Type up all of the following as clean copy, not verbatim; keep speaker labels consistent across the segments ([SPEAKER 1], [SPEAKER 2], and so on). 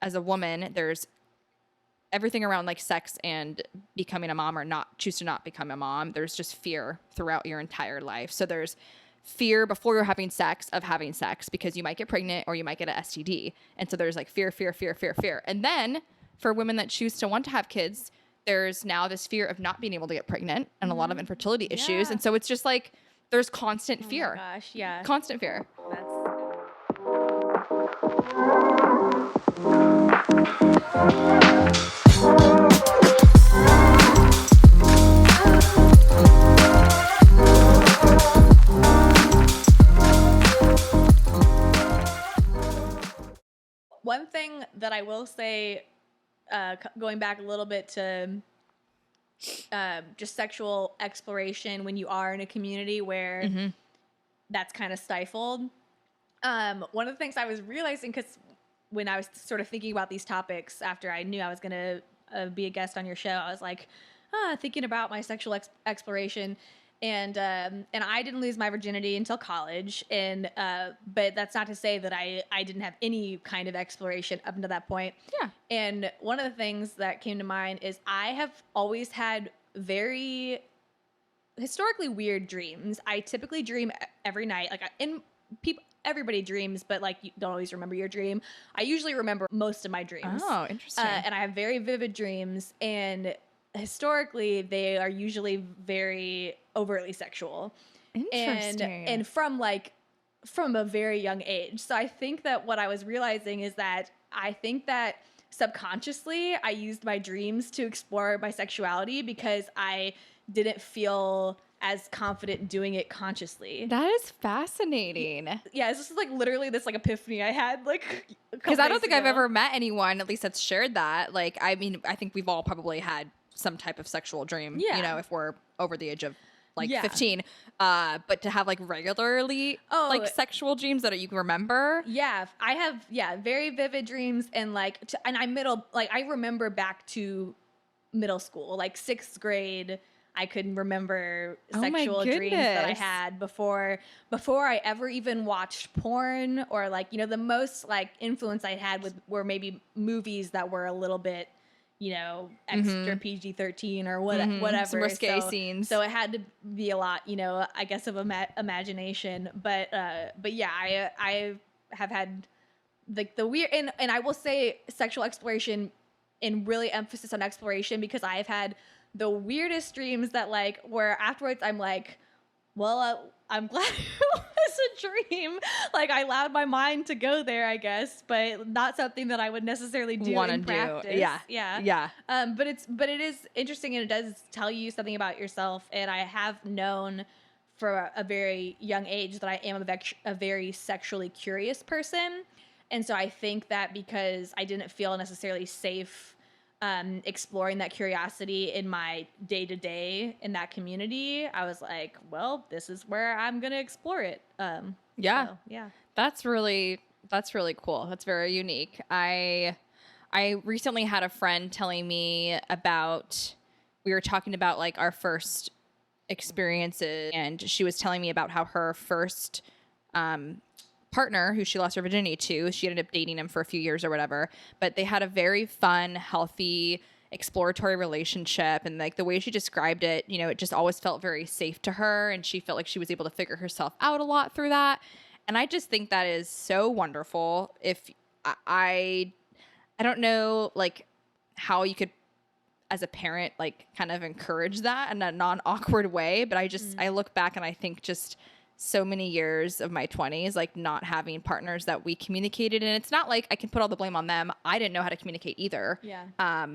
[SPEAKER 1] as a woman, there's everything around like sex and becoming a mom or not choose to not become a mom. There's just fear throughout your entire life. So there's fear before you're having sex of having sex because you might get pregnant or you might get an STD. And so there's like fear. And then for women that choose to want to have kids, there's now this fear of not being able to get pregnant and a lot of infertility issues. And so it's just like there's constant fear.
[SPEAKER 2] Oh my gosh, yeah.
[SPEAKER 1] Constant fear.
[SPEAKER 2] One thing that I will say, going back a little bit to just sexual exploration when you are in a community where that's kind of stifled. One of the things I was realizing, because when I was sort of thinking about these topics after I knew I was going to be a guest on your show, I was like, thinking about my sexual exploration. And I didn't lose my virginity until college. But that's not to say that I didn't have any kind of exploration up until that point.
[SPEAKER 1] Yeah.
[SPEAKER 2] And one of the things that came to mind is I have always had very historically weird dreams. I typically dream every night. Like, everybody dreams, but like you don't always remember your dream. I usually remember most of my dreams.
[SPEAKER 1] Oh, interesting.
[SPEAKER 2] And I have very vivid dreams, and historically they are usually very overtly sexual.
[SPEAKER 1] Interesting.
[SPEAKER 2] And from a very young age. So I think that what I was realizing is that I think that subconsciously I used my dreams to explore my sexuality because I didn't feel as confident doing it consciously.
[SPEAKER 1] That is fascinating.
[SPEAKER 2] Yeah, it's just like literally this like epiphany I had like
[SPEAKER 1] because I don't think I've ever met anyone at least that's shared that. Like, I mean, I think we've all probably had some type of sexual dream, you know, if we're over the age of like 15, but to have like regularly like sexual dreams that you can remember.
[SPEAKER 2] Yeah, I have very vivid dreams, and I remember back to middle school, like 6th grade. I could remember sexual dreams that I had before I ever even watched porn, or like, you know, the most like influence I had were maybe movies that were a little bit, you know, extra PG-13 or whatever.
[SPEAKER 1] Some risque scenes.
[SPEAKER 2] So it had to be a lot, you know, I guess of imagination. But yeah, I have had like the weird, and I will say sexual exploration, and really emphasis on exploration, because I have had the weirdest dreams that like where afterwards I'm like, well, I'm glad it was a dream. Like, I allowed my mind to go there, I guess, but not something that I would necessarily do in practice.
[SPEAKER 1] Yeah.
[SPEAKER 2] But it is interesting, and it does tell you something about yourself. And I have known for a very young age that I am a very sexually curious person. And so I think that because I didn't feel necessarily safe exploring that curiosity in my day-to-day in that community, I was like, well, this is where I'm going to explore it.
[SPEAKER 1] Yeah. That's really cool. That's very unique. I recently had a friend telling me about, we were talking about like our first experiences, and she was telling me about how her first partner, who she lost her virginity to, she ended up dating him for a few years or whatever, but they had a very fun, healthy, exploratory relationship. And like the way she described it, you know, it just always felt very safe to her, and she felt like she was able to figure herself out a lot through that. And I just think that is so wonderful. If I don't know like how you could as a parent like kind of encourage that in a non-awkward way, but I look back and I think just so many years of my 20s, like not having partners that we communicated. And it's not like I can put all the blame on them. I didn't know how to communicate either.
[SPEAKER 2] Yeah.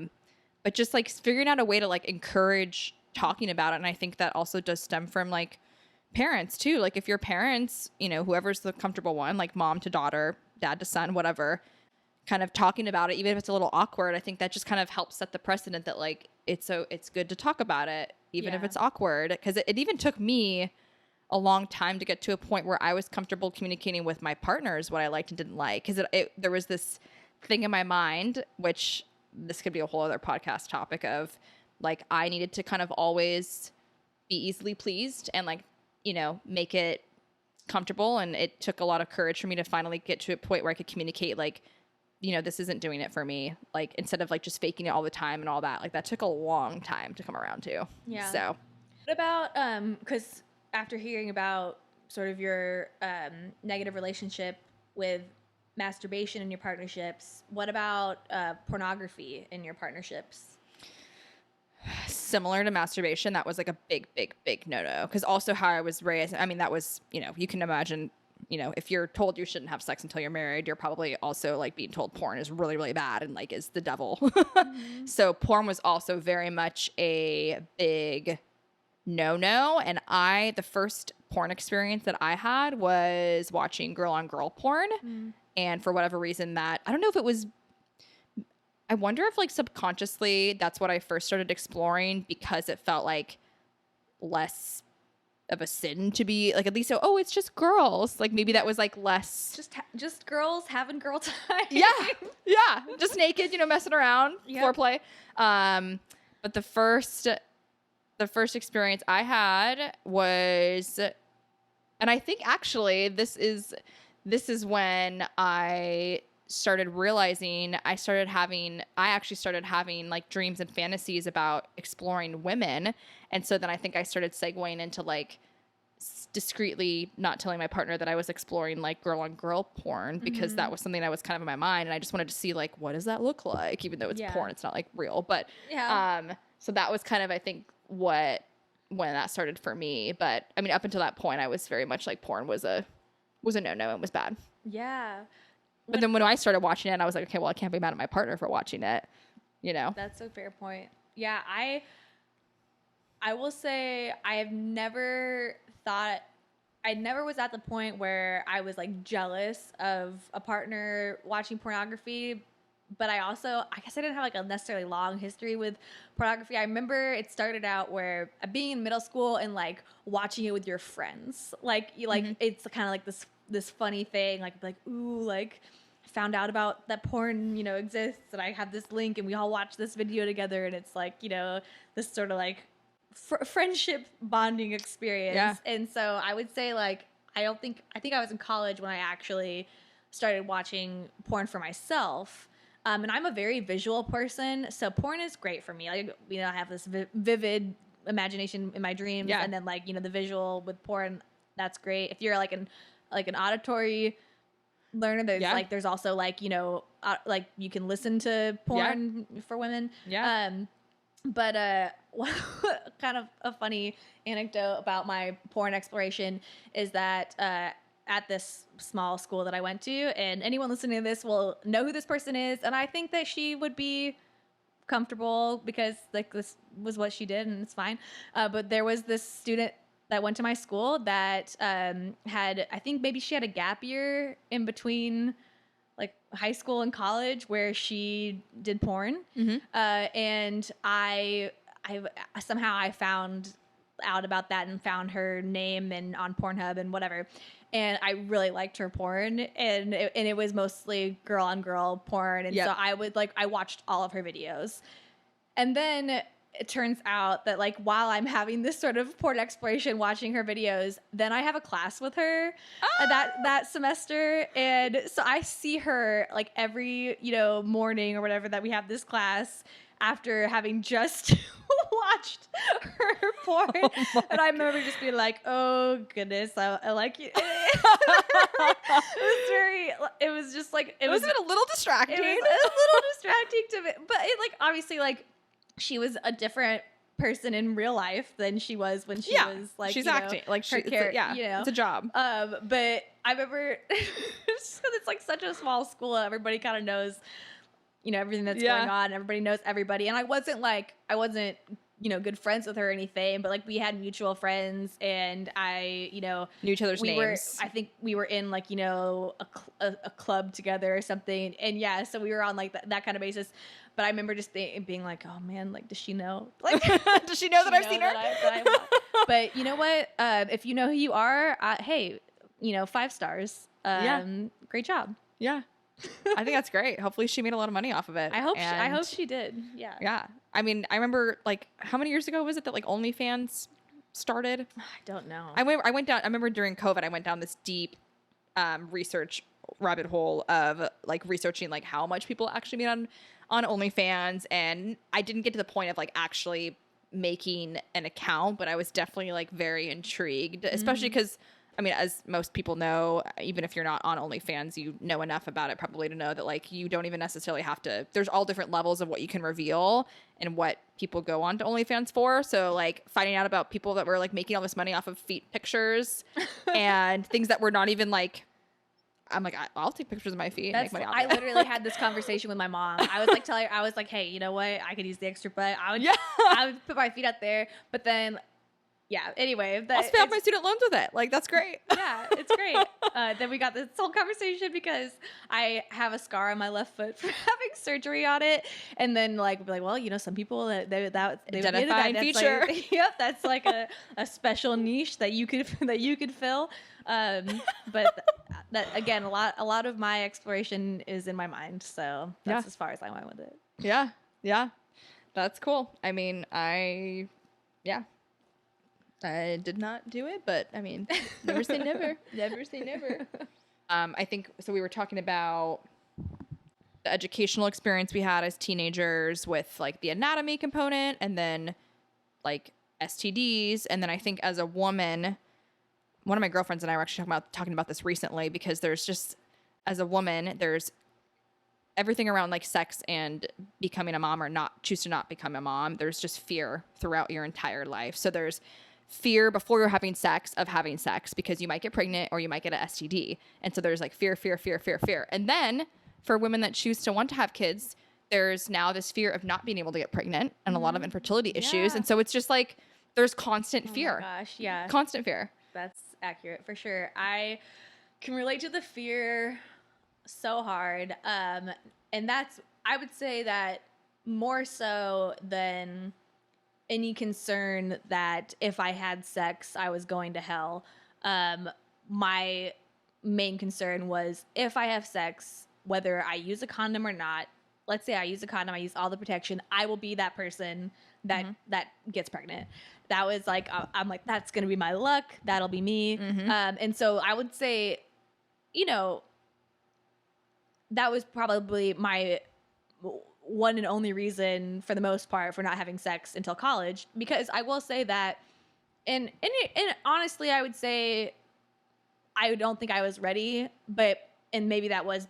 [SPEAKER 1] But just like figuring out a way to like encourage talking about it. And I think that also does stem from like parents too. Like if your parents, you know, whoever's the comfortable one, like mom to daughter, dad to son, whatever, kind of talking about it, even if it's a little awkward, I think that just kind of helps set the precedent that like, it's good to talk about it, even if it's awkward. Cause it even took me a long time to get to a point where I was comfortable communicating with my partners what I liked and didn't like. Because there was this thing in my mind, which this could be a whole other podcast topic of, like, I needed to kind of always be easily pleased and, like, you know, make it comfortable. And it took a lot of courage for me to finally get to a point where I could communicate, like, you know, this isn't doing it for me. Like, instead of like just faking it all the time and all that, like that took a long time to come around to.
[SPEAKER 2] Yeah.
[SPEAKER 1] So
[SPEAKER 2] what about, because after hearing about sort of your negative relationship with masturbation in your partnerships, what about pornography in your partnerships?
[SPEAKER 1] Similar to masturbation, that was like a big no-no. Because also how I was raised, I mean, that was, you know, you can imagine, you know, if you're told you shouldn't have sex until you're married, you're probably also like being told porn is really, really bad and like is the devil. Mm-hmm. So porn was also very much a big no-no. And the first porn experience that I had was watching girl on girl porn. Mm. And for whatever reason that, I don't know if it was, I wonder if like subconsciously that's what I first started exploring because it felt like less of a sin to be like, at least, oh, it's just girls. Like maybe that was like less.
[SPEAKER 2] Just girls having girl time.
[SPEAKER 1] Yeah. Yeah. Just naked, you know, messing around, yep. Foreplay. But the first experience I had was, and I think actually this is when I started realizing I actually started having like dreams and fantasies about exploring women. And so then I think I started segueing into like discreetly not telling my partner that I was exploring like girl on girl porn because that was something that was kind of in my mind. And I just wanted to see like, what does that look like? Even though it's porn, it's not like real, but, so that was kind of, I think when that started for me. But I mean, up until that point, I was very much like porn was a no-no and was bad.
[SPEAKER 2] Yeah.
[SPEAKER 1] But then when I started watching it, I was like, okay, well, I can't be mad at my partner for watching it, you know?
[SPEAKER 2] That's a fair point. Yeah, I will say I never was at the point where I was like jealous of a partner watching pornography, but I guess I didn't have like a necessarily long history with pornography. I remember it started out where being in middle school and like watching it with your friends, like it's kind of like this funny thing, like ooh, like found out about that porn, you know, exists, and I have this link, and we all watch this video together, and it's like, you know, this sort of like friendship bonding experience. Yeah. And so I would say like I think I was in college when I actually started watching porn for myself. And I'm a very visual person, so porn is great for me. Like, you know, I have this vivid imagination in my dreams, and then like, you know, the visual with porn, that's great. If you're like an auditory learner, there's also like, you know, like you can listen to porn for women. Yeah. But kind of a funny anecdote about my porn exploration is that at this small school that I went to, and anyone listening to this will know who this person is, and I think that she would be comfortable because like this was what she did, and it's fine. But there was this student that went to my school that had, I think maybe she had a gap year in between like high school and college where she did porn. Mm-hmm. And I somehow found out about that and found her name and on Pornhub and whatever. And I really liked her porn, and it was mostly girl on girl porn. And so I watched all of her videos. And then it turns out that like while I'm having this sort of porn exploration watching her videos, then I have a class with her that semester. And so I see her like every, you know, morning or whatever that we have this class after having just watched her porn. Oh, and I remember just being like, oh goodness, I like you. It was just like, it was
[SPEAKER 1] a little distracting.
[SPEAKER 2] It was a little distracting to me, but it like, obviously like she was a different person in real life than she was when she was like,
[SPEAKER 1] she's acting like her character. You know, it's a job.
[SPEAKER 2] But I remember just because it's like such a small school, everybody kind of knows, you know, everything that's going on. Everybody knows everybody. And I wasn't, you know, good friends with her or anything, but like we had mutual friends, and I, you know,
[SPEAKER 1] knew each other's names.
[SPEAKER 2] I think we were in like, you know, a club together or something. And so we were on like that kind of basis. But I remember just being like, oh man, like, does she know? Like,
[SPEAKER 1] does she know that I've seen her?
[SPEAKER 2] But you know what? If you know who you are, hey, you know, 5 stars. Great job.
[SPEAKER 1] Yeah. I think that's great. Hopefully she made a lot of money off of it.
[SPEAKER 2] I hope she did. Yeah.
[SPEAKER 1] Yeah. I mean, I remember like how many years ago was it that like OnlyFans started?
[SPEAKER 2] I don't know.
[SPEAKER 1] I remember during COVID, I went down this deep research rabbit hole of like researching like how much people actually meet on OnlyFans, and I didn't get to the point of like actually making an account, but I was definitely like very intrigued, especially because I mean, as most people know, even if you're not on OnlyFans, you know enough about it probably to know that like you don't even necessarily have to, there's all different levels of what you can reveal and what people go on to OnlyFans for. So like finding out about people that were like making all this money off of feet pictures and things that were not even like, I'm like, I'll take pictures of my feet and make money off it.
[SPEAKER 2] I literally had this conversation with my mom. I was like telling her, I was like, hey, you know what? I could use the extra butt. I would put my feet up there. But then, yeah, anyway.
[SPEAKER 1] I'll pay off my student loans with it. Like, that's great.
[SPEAKER 2] Yeah, it's great. Then we got this whole conversation because I have a scar on my left foot for having surgery on it. And then, like, we'll be like, well, you know, some people, they
[SPEAKER 1] Identifying feature.
[SPEAKER 2] Like, yep, that's like a special niche that you could fill. But that again, a lot of my exploration is in my mind, so that's as far as I went with it.
[SPEAKER 1] Yeah, that's cool. I mean, I did not do it, but I mean, never say never. Never say never. I think so. We were talking about the educational experience we had as teenagers with like the anatomy component, and then like STDs, and then I think as a woman. One of my girlfriends and I were actually talking about this recently, because there's just, as a woman, there's everything around like sex and becoming a mom or choose to not become a mom. There's just fear throughout your entire life. So there's fear before you're having sex of having sex because you might get pregnant or you might get an STD. And so there's like fear. And then for women that choose to want to have kids, there's now this fear of not being able to get pregnant and a lot of infertility issues. And so it's just like, there's constant fear.
[SPEAKER 2] Oh my gosh, yeah.
[SPEAKER 1] Constant fear.
[SPEAKER 2] That's accurate for sure. I can relate to the fear so hard. And that's, I would say that more so than any concern that if I had sex, I was going to hell. My main concern was if I have sex, whether I use a condom or not, let's say I use a condom, I use all the protection, I will be that person that gets pregnant. That was like, I'm like, that's going to be my luck. That'll be me. And so I would say, you know, that was probably my one and only reason for the most part for not having sex until college. Because I will say that, and honestly, I would say I don't think I was ready, and maybe that was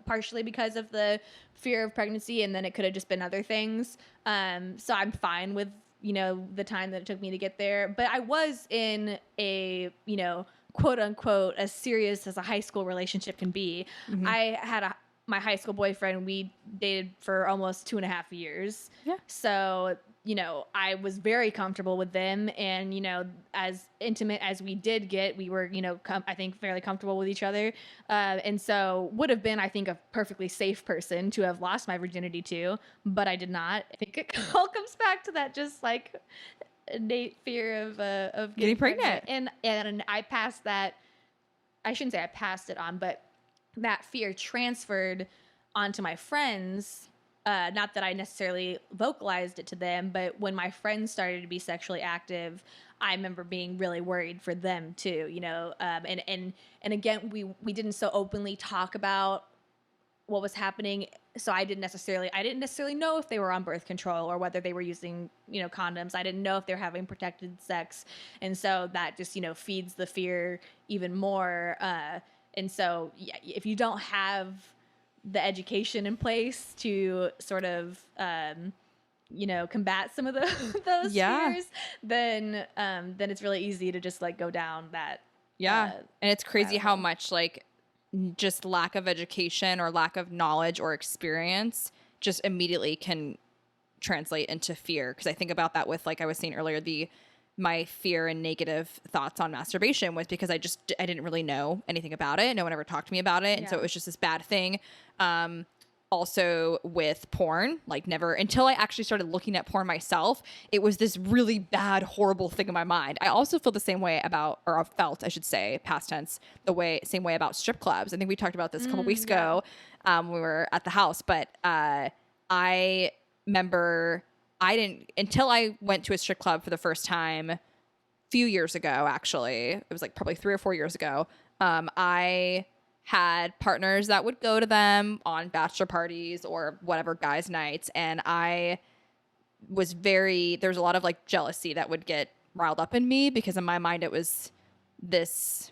[SPEAKER 2] partially because of the fear of pregnancy, and then it could have just been other things. So I'm fine with, you know, the time that it took me to get there. But I was in a, you know, quote unquote, as serious as a high school relationship can be. I had my high school boyfriend, we dated for almost 2.5 years. Yeah. So, you know, I was very comfortable with them, and, you know, as intimate as we did get, we were, you know, I think fairly comfortable with each other. And so would have been, I think, a perfectly safe person to have lost my virginity to, but I did not. I think it all comes back to that just like innate fear of getting pregnant. And I passed that. I shouldn't say I passed it on, but that fear transferred onto my friends. Not that I necessarily vocalized it to them, but when my friends started to be sexually active, I remember being really worried for them too, you know. And again, we didn't so openly talk about what was happening, so I didn't necessarily know if they were on birth control or whether they were using, you know, condoms. I didn't know if they were having protected sex, and so that just, you know, feeds the fear even more. And so, yeah, if you don't have the education in place to sort of, you know, combat some of those fears, then it's really easy to just like go down that.
[SPEAKER 1] Yeah. And it's crazy how much like just lack of education or lack of knowledge or experience just immediately can translate into fear. Cause I think about that with, like I was saying earlier, my fear and negative thoughts on masturbation was because I didn't really know anything about it. No one ever talked to me about it. And so it was just this bad thing. Also with porn, like never until I actually started looking at porn myself, it was this really bad, horrible thing in my mind. I also feel the same way about, or felt, I should say, past tense, same way about strip clubs. I think we talked about this a couple weeks ago when we were at the house, but I remember until I went to a strip club for the first time a few years ago, actually, it was like probably 3 or 4 years ago. I had partners that would go to them on bachelor parties or whatever guys' nights. And there was a lot of like jealousy that would get riled up in me, because in my mind it was this,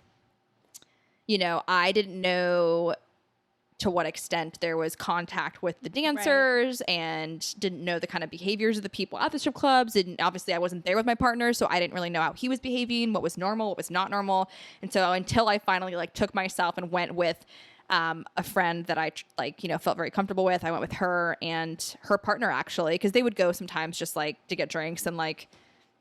[SPEAKER 1] I didn't know to what extent there was contact with the dancers, and didn't know the kind of behaviors of the people at the strip clubs. And obviously I wasn't there with my partner, so I didn't really know how he was behaving, what was normal, what was not normal. And so until I finally like took myself and went with a friend that I felt very comfortable with, I went with her and her partner, actually, because they would go sometimes just like to get drinks and like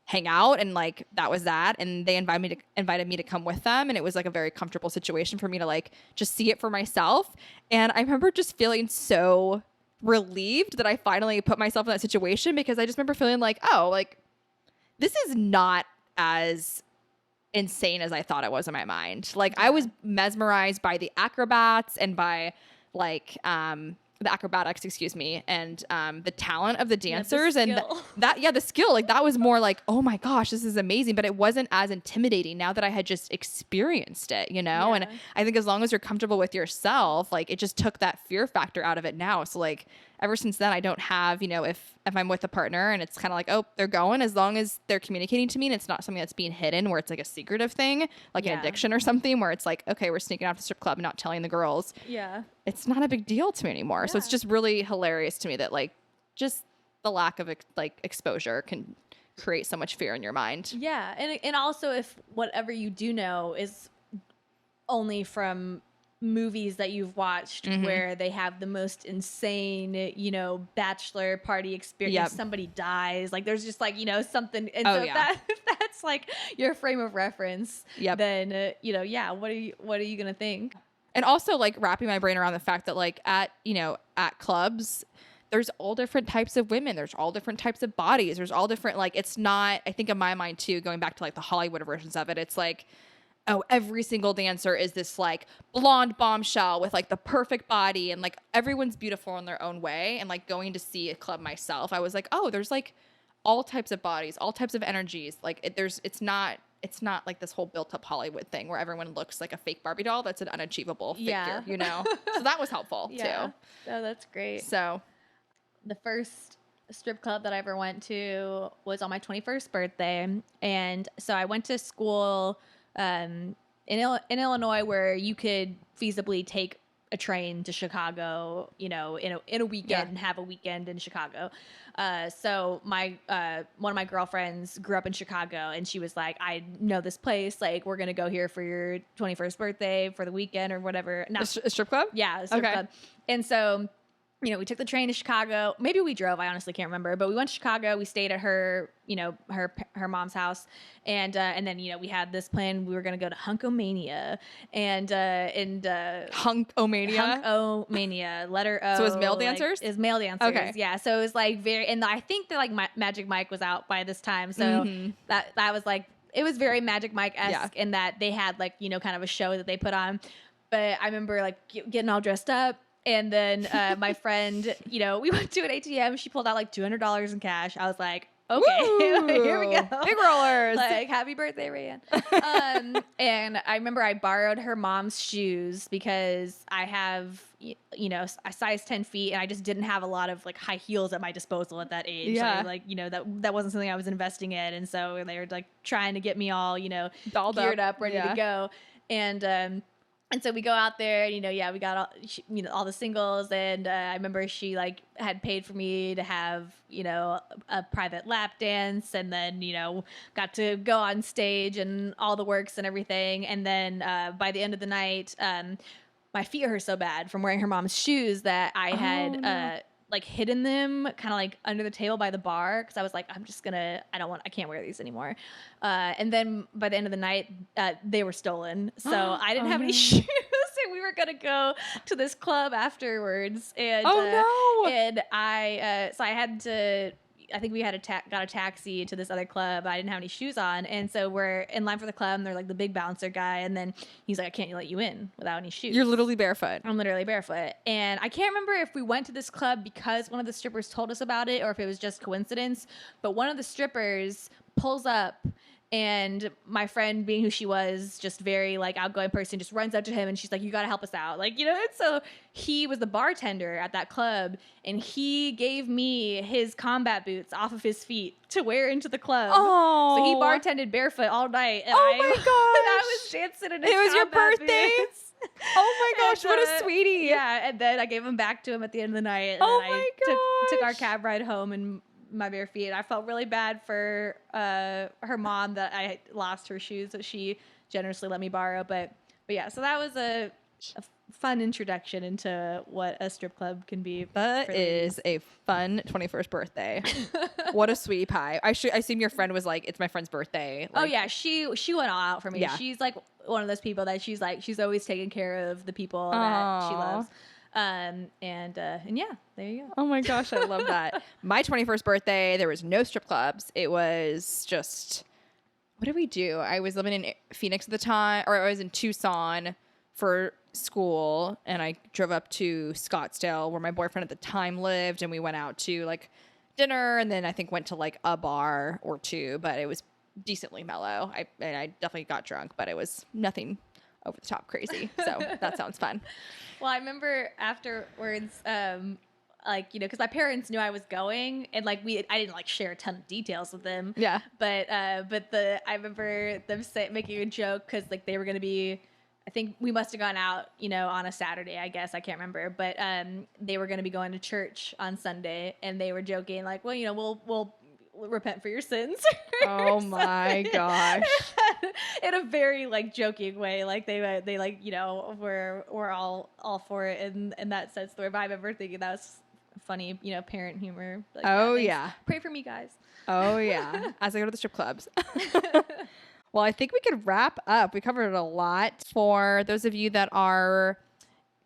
[SPEAKER 1] hang out, and like that was that. And they invited me to come with them, and it was like a very comfortable situation for me to like just see it for myself. And I remember just feeling so relieved that I finally put myself in that situation, because I just remember feeling like, oh, like this is not as insane as I thought it was in my mind. Like I was mesmerized by the acrobats and by like the acrobatics, and the talent of the dancers, and the skill, like that was more like, oh my gosh, this is amazing. But it wasn't as intimidating now that I had just experienced it, And I think as long as you're comfortable with yourself, like it just took that fear factor out of it now. So like ever since then, I don't have, if I'm with a partner and it's kind of like, oh, they're going, as long as they're communicating to me and it's not something that's being hidden where it's like a secretive thing, like an addiction or something, where it's like, okay, we're sneaking out to the strip club and not telling the girls.
[SPEAKER 2] Yeah.
[SPEAKER 1] It's not a big deal to me anymore. Yeah. So it's just really hilarious to me that like just the lack of exposure can create so much fear in your mind.
[SPEAKER 2] Yeah. And also if whatever you do know is only from movies that you've watched where they have the most insane, bachelor party experience. Yep. Somebody dies. Like there's just like, something. And if that's like your frame of reference, then, what are you going to think?
[SPEAKER 1] And also like wrapping my brain around the fact that like at clubs, there's all different types of women. There's all different types of bodies. There's all different, like, it's not, I think in my mind too, going back to like the Hollywood versions of it, it's like, oh, every single dancer is this like blonde bombshell with like the perfect body, and like everyone's beautiful in their own way. And like going to see a club myself, I was like, oh, there's like all types of bodies, all types of energies. Like it's not like this whole built up Hollywood thing where everyone looks like a fake Barbie doll. That's an unachievable figure, So that was helpful too.
[SPEAKER 2] Oh, that's great.
[SPEAKER 1] So
[SPEAKER 2] the first strip club that I ever went to was on my 21st birthday. And so I went to school in Illinois, where you could feasibly take a train to Chicago, in a weekend and have a weekend in Chicago. So my one of my girlfriends grew up in Chicago, and she was like, I know this place. Like, we're going to go here for your 21st birthday for the weekend or whatever.
[SPEAKER 1] A strip club?
[SPEAKER 2] Yeah, a strip club. And so, we took the train to Chicago. Maybe we drove. I honestly can't remember. But we went to Chicago. We stayed at her, her mom's house, and then we had this plan. We were gonna go to Hunkomania, and Hunkomania, letter O.
[SPEAKER 1] So it was male dancers.
[SPEAKER 2] Is male dancers.
[SPEAKER 1] Okay.
[SPEAKER 2] Yeah. So it was like and I think that like Magic Mike was out by this time. So that was like, it was very Magic Mike-esque in that they had like kind of a show that they put on. But I remember like getting all dressed up. And then my friend, we went to an ATM. She pulled out like $200 in cash. I was like, okay, here we go.
[SPEAKER 1] Big rollers.
[SPEAKER 2] Like, happy birthday, Rayanne. And I remember I borrowed her mom's shoes because I have, a size 10 feet, and I just didn't have a lot of like high heels at my disposal at that age.
[SPEAKER 1] Yeah.
[SPEAKER 2] So, like, that wasn't something I was investing in. And so they were like trying to get me all,
[SPEAKER 1] dolled
[SPEAKER 2] geared up, ready to go. And so we go out there, and, we got all the singles. And I remember she like had paid for me to have, a private lap dance, and then, got to go on stage and all the works and everything. And then by the end of the night, my feet hurt so bad from wearing her mom's shoes that I had like hidden them kind of like under the table by the bar, because I was like, I can't wear these anymore. And then by the end of the night, they were stolen. So I didn't have any shoes, and we were gonna go to this club afterwards. And and I had to. I think we had got a taxi to this other club. I didn't have any shoes on. And so we're in line for the club, and they're like the big bouncer guy. And then he's like, I can't let you in without any shoes.
[SPEAKER 1] You're literally barefoot.
[SPEAKER 2] I'm literally barefoot. And I can't remember if we went to this club because one of the strippers told us about it, or if it was just coincidence. But one of the strippers pulls up And my friend, being who she was, just very like outgoing person, just runs up to him and she's like, you got to help us out. Like, and so he was the bartender at that club and he gave me his combat boots off of his feet to wear into the club.
[SPEAKER 1] Oh.
[SPEAKER 2] So he bartended barefoot all night. And
[SPEAKER 1] my gosh.
[SPEAKER 2] I was dancing in his
[SPEAKER 1] It was your birthday?
[SPEAKER 2] boots.
[SPEAKER 1] Oh my gosh, what a sweetie.
[SPEAKER 2] Yeah, and then I gave them back to him at the end of the night. And
[SPEAKER 1] oh
[SPEAKER 2] then
[SPEAKER 1] my
[SPEAKER 2] I took our cab ride home and my bare feet. I felt really bad for her mom that I lost her shoes that she generously let me borrow. But yeah, so that was a fun introduction into what a strip club can be.
[SPEAKER 1] That is a fun 21st birthday. What a sweetie pie. I assume your friend was like, it's my friend's birthday.
[SPEAKER 2] Like, oh yeah, she went all out for me.
[SPEAKER 1] Yeah.
[SPEAKER 2] She's like one of those people that she's always taking care of the people that she loves. And yeah, there you go.
[SPEAKER 1] Oh my gosh, I love that. My 21st birthday, there was no strip clubs. It was just, what did we do? I was living in Phoenix at the time, or I was in Tucson for school, and I drove up to Scottsdale where my boyfriend at the time lived, and we went out to like dinner, and then I think went to like a bar or two, but it was decently mellow. I definitely got drunk, but it was nothing over the top crazy. So that sounds fun.
[SPEAKER 2] Well, I remember afterwards, because my parents knew I was going, and I didn't share a ton of details with them.
[SPEAKER 1] Yeah.
[SPEAKER 2] But I remember them making a joke because they were gonna be, I think we must have gone out, on a Saturday, I guess, I can't remember, but they were gonna be going to church on Sunday, and they were joking we'll repent for your sins.
[SPEAKER 1] Oh my gosh.
[SPEAKER 2] In a very joking way, we're all for it in that sense. But I remember thinking that was funny, parent humor.
[SPEAKER 1] Yeah.
[SPEAKER 2] Pray for me, guys.
[SPEAKER 1] Oh yeah. As I go to the strip clubs. Well, I think we could wrap up. We covered a lot. For those of you that are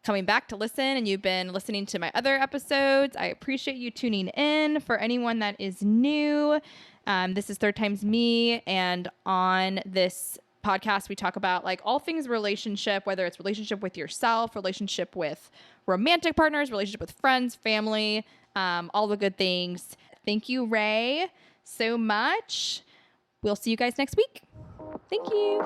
[SPEAKER 1] coming back to listen and you've been listening to my other episodes, I appreciate you tuning in. For anyone that is new, this is Third Time's Me, and on this podcast we talk about all things relationship, whether it's relationship with yourself, relationship with romantic partners, relationship with friends, family, all the good things. Thank you, Ray, so much. We'll see you guys next week. Thank you.